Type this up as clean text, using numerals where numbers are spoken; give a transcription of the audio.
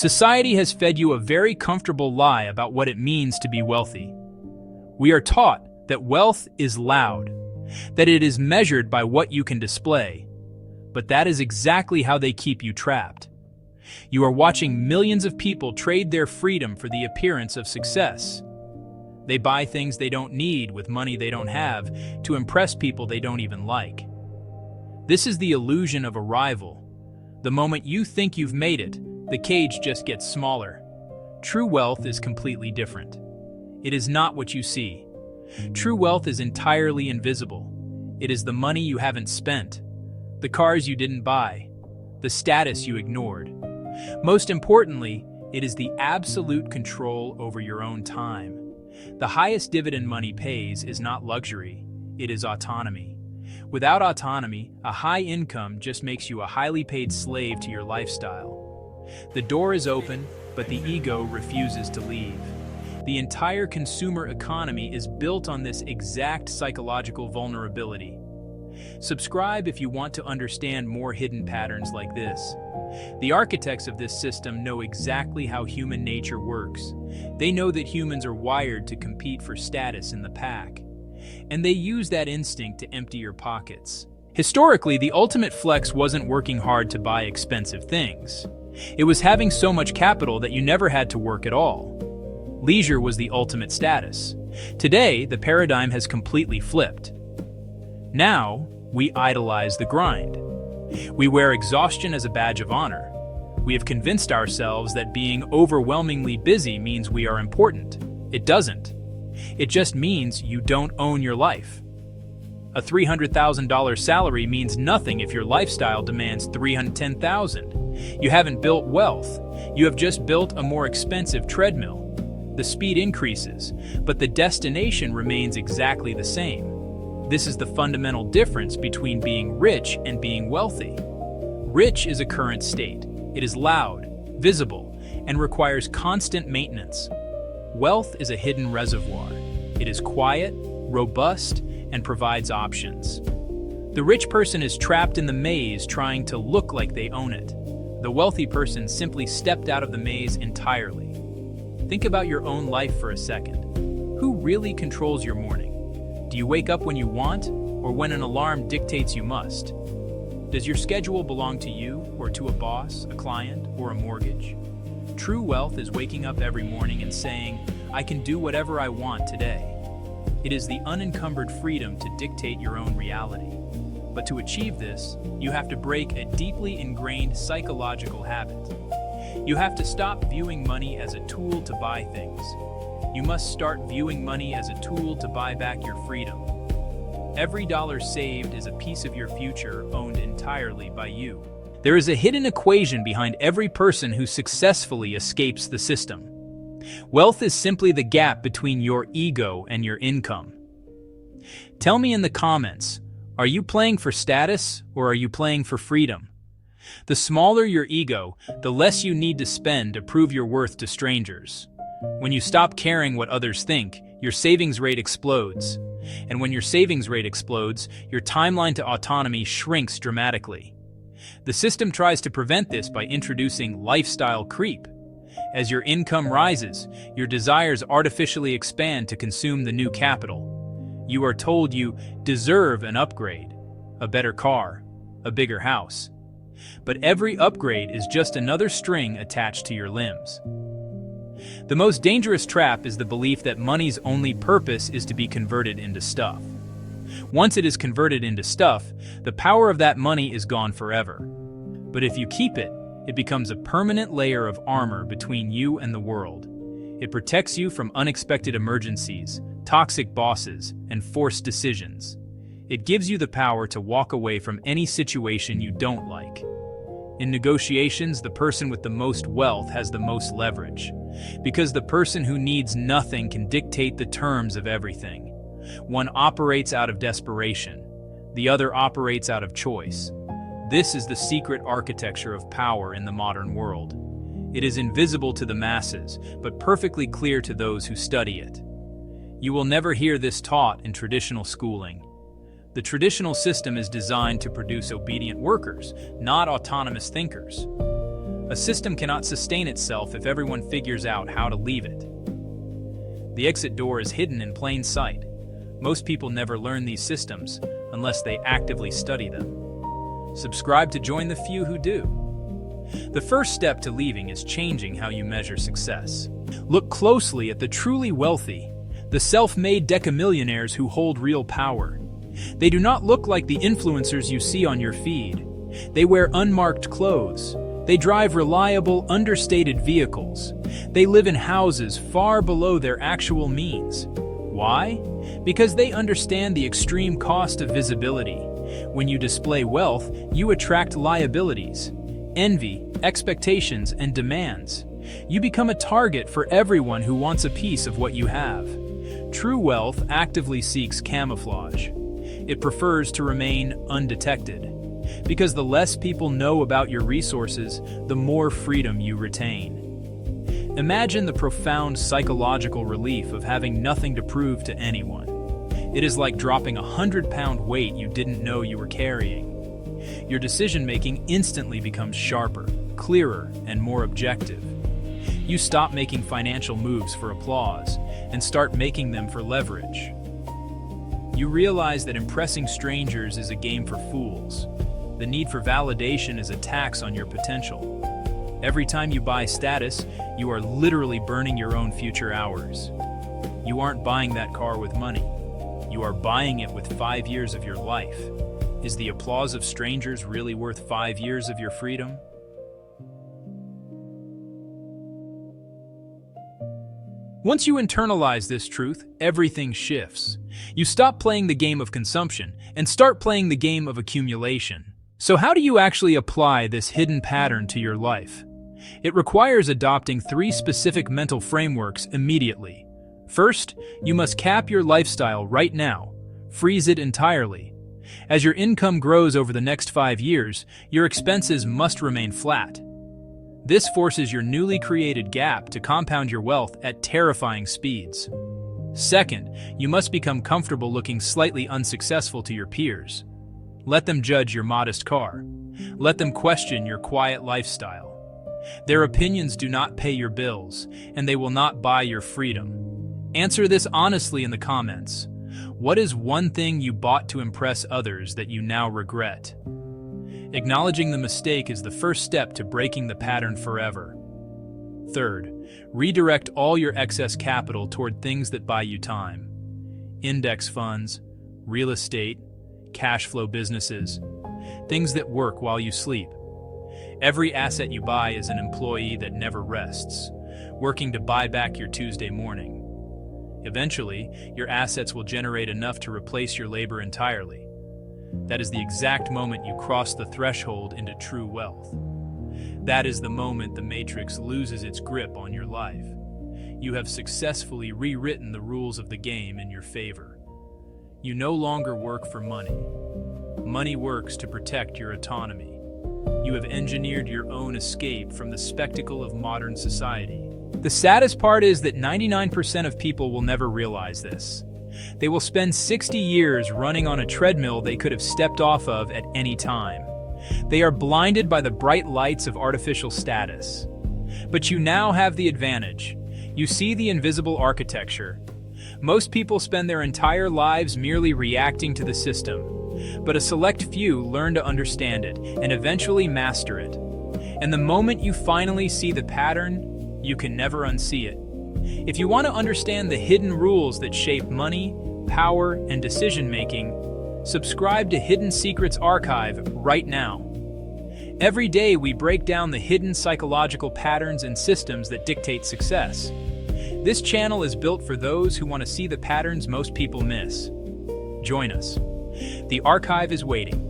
Society has fed you a very comfortable lie about what it means to be wealthy. We are taught that wealth is loud, that it is measured by what you can display. But that is exactly how they keep you trapped. You are watching millions of people trade their freedom for the appearance of success. They buy things they don't need with money they don't have to impress people they don't even like. This is the illusion of arrival. The moment you think you've made it, the cage just gets smaller. True wealth is completely different. It is not what you see. True wealth is entirely invisible. It is the money you haven't spent, the cars you didn't buy, the status you ignored. Most importantly, it is the absolute control over your own time. The highest dividend money pays is not luxury, it is autonomy. Without autonomy, a high income just makes you a highly paid slave to your lifestyle. The door is open, but the ego refuses to leave. The entire consumer economy is built on this exact psychological vulnerability. Subscribe if you want to understand more hidden patterns like this. The architects of this system know exactly how human nature works. They know that humans are wired to compete for status in the pack. And they use that instinct to empty your pockets. Historically, the ultimate flex wasn't working hard to buy expensive things. It was having so much capital that you never had to work at all. Leisure was the ultimate status. Today, the paradigm has completely flipped. Now, we idolize the grind. We wear exhaustion as a badge of honor. We have convinced ourselves that being overwhelmingly busy means we are important. It doesn't. It just means you don't own your life. A $300,000 salary means nothing if your lifestyle demands $310,000. You haven't built wealth. You have just built a more expensive treadmill. The speed increases, but the destination remains exactly the same. This is the fundamental difference between being rich and being wealthy. Rich is a current state. It is loud, visible, and requires constant maintenance. Wealth is a hidden reservoir. It is quiet, robust, and provides options. The rich person is trapped in the maze trying to look like they own it. The wealthy person simply stepped out of the maze entirely. Think about your own life for a second. Who really controls your morning? Do you wake up when you want, or when an alarm dictates you must? Does your schedule belong to you, or to a boss, a client, or a mortgage? True wealth is waking up every morning and saying, I can do whatever I want today. It is the unencumbered freedom to dictate your own reality. But to achieve this, you have to break a deeply ingrained psychological habit. You have to stop viewing money as a tool to buy things. You must start viewing money as a tool to buy back your freedom. Every dollar saved is a piece of your future owned entirely by you. There is a hidden equation behind every person who successfully escapes the system. Wealth is simply the gap between your ego and your income. Tell me in the comments, are you playing for status or are you playing for freedom? The smaller your ego, the less you need to spend to prove your worth to strangers. When you stop caring what others think, your savings rate explodes. And when your savings rate explodes, your timeline to autonomy shrinks dramatically. The system tries to prevent this by introducing lifestyle creep. As your income rises, your desires artificially expand to consume the new capital. You are told you deserve an upgrade, a better car, a bigger house. But every upgrade is just another string attached to your limbs. The most dangerous trap is the belief that money's only purpose is to be converted into stuff. Once it is converted into stuff, the power of that money is gone forever. But if you keep it, it becomes a permanent layer of armor between you and the world. It protects you from unexpected emergencies, toxic bosses, and forced decisions. It gives you the power to walk away from any situation you don't like. In negotiations, the person with the most wealth has the most leverage, because the person who needs nothing can dictate the terms of everything. One operates out of desperation, the other operates out of choice. This is the secret architecture of power in the modern world. It is invisible to the masses, but perfectly clear to those who study it. You will never hear this taught in traditional schooling. The traditional system is designed to produce obedient workers, not autonomous thinkers. A system cannot sustain itself if everyone figures out how to leave it. The exit door is hidden in plain sight. Most people never learn these systems unless they actively study them. Subscribe to join the few who do. The first step to leaving is changing how you measure success. Look closely at the truly wealthy, the self-made decamillionaires who hold real power. They do not look like the influencers you see on your feed. They wear unmarked clothes. They drive reliable, understated vehicles. They live in houses far below their actual means. Why? Because they understand the extreme cost of visibility. When you display wealth, you attract liabilities, envy, expectations, and demands. You become a target for everyone who wants a piece of what you have. True wealth actively seeks camouflage. It prefers to remain undetected. Because the less people know about your resources, the more freedom you retain. Imagine the profound psychological relief of having nothing to prove to anyone. It is like dropping a 100-pound weight you didn't know you were carrying. Your decision-making instantly becomes sharper, clearer, and more objective. You stop making financial moves for applause and start making them for leverage. You realize that impressing strangers is a game for fools. The need for validation is a tax on your potential. Every time you buy status, you are literally burning your own future hours. You aren't buying that car with money. You are buying it with 5 years of your life. Is the applause of strangers really worth 5 years of your freedom? Once you internalize this truth, everything shifts. You stop playing the game of consumption and start playing the game of accumulation. So how do you actually apply this hidden pattern to your life? It requires adopting 3 specific mental frameworks immediately. First, you must cap your lifestyle right now. Freeze it entirely. As your income grows over the next 5 years, your expenses must remain flat. This forces your newly created gap to compound your wealth at terrifying speeds. Second, you must become comfortable looking slightly unsuccessful to your peers. Let them judge your modest car. Let them question your quiet lifestyle. Their opinions do not pay your bills, and they will not buy your freedom. Answer this honestly in the comments. What is one thing you bought to impress others that you now regret? Acknowledging the mistake is the first step to breaking the pattern forever. Third, redirect all your excess capital toward things that buy you time. Index funds, real estate, cash flow businesses, things that work while you sleep. Every asset you buy is an employee that never rests, working to buy back your Tuesday morning. Eventually, your assets will generate enough to replace your labor entirely. That is the exact moment you cross the threshold into true wealth. That is the moment the matrix loses its grip on your life. You have successfully rewritten the rules of the game in your favor. You no longer work for money. Money works to protect your autonomy. You have engineered your own escape from the spectacle of modern society. The saddest part is that 99% of people will never realize this. They will spend 60 years running on a treadmill they could have stepped off of at any time. They are blinded by the bright lights of artificial status. But you now have the advantage. You see the invisible architecture. Most people spend their entire lives merely reacting to the system, but a select few learn to understand it and eventually master it. And the moment you finally see the pattern, you can never unsee it. If you want to understand the hidden rules that shape money, power, and decision-making, subscribe to Hidden Secrets Archive right now. Every day we break down the hidden psychological patterns and systems that dictate success. This channel is built for those who want to see the patterns most people miss. Join us. The archive is waiting.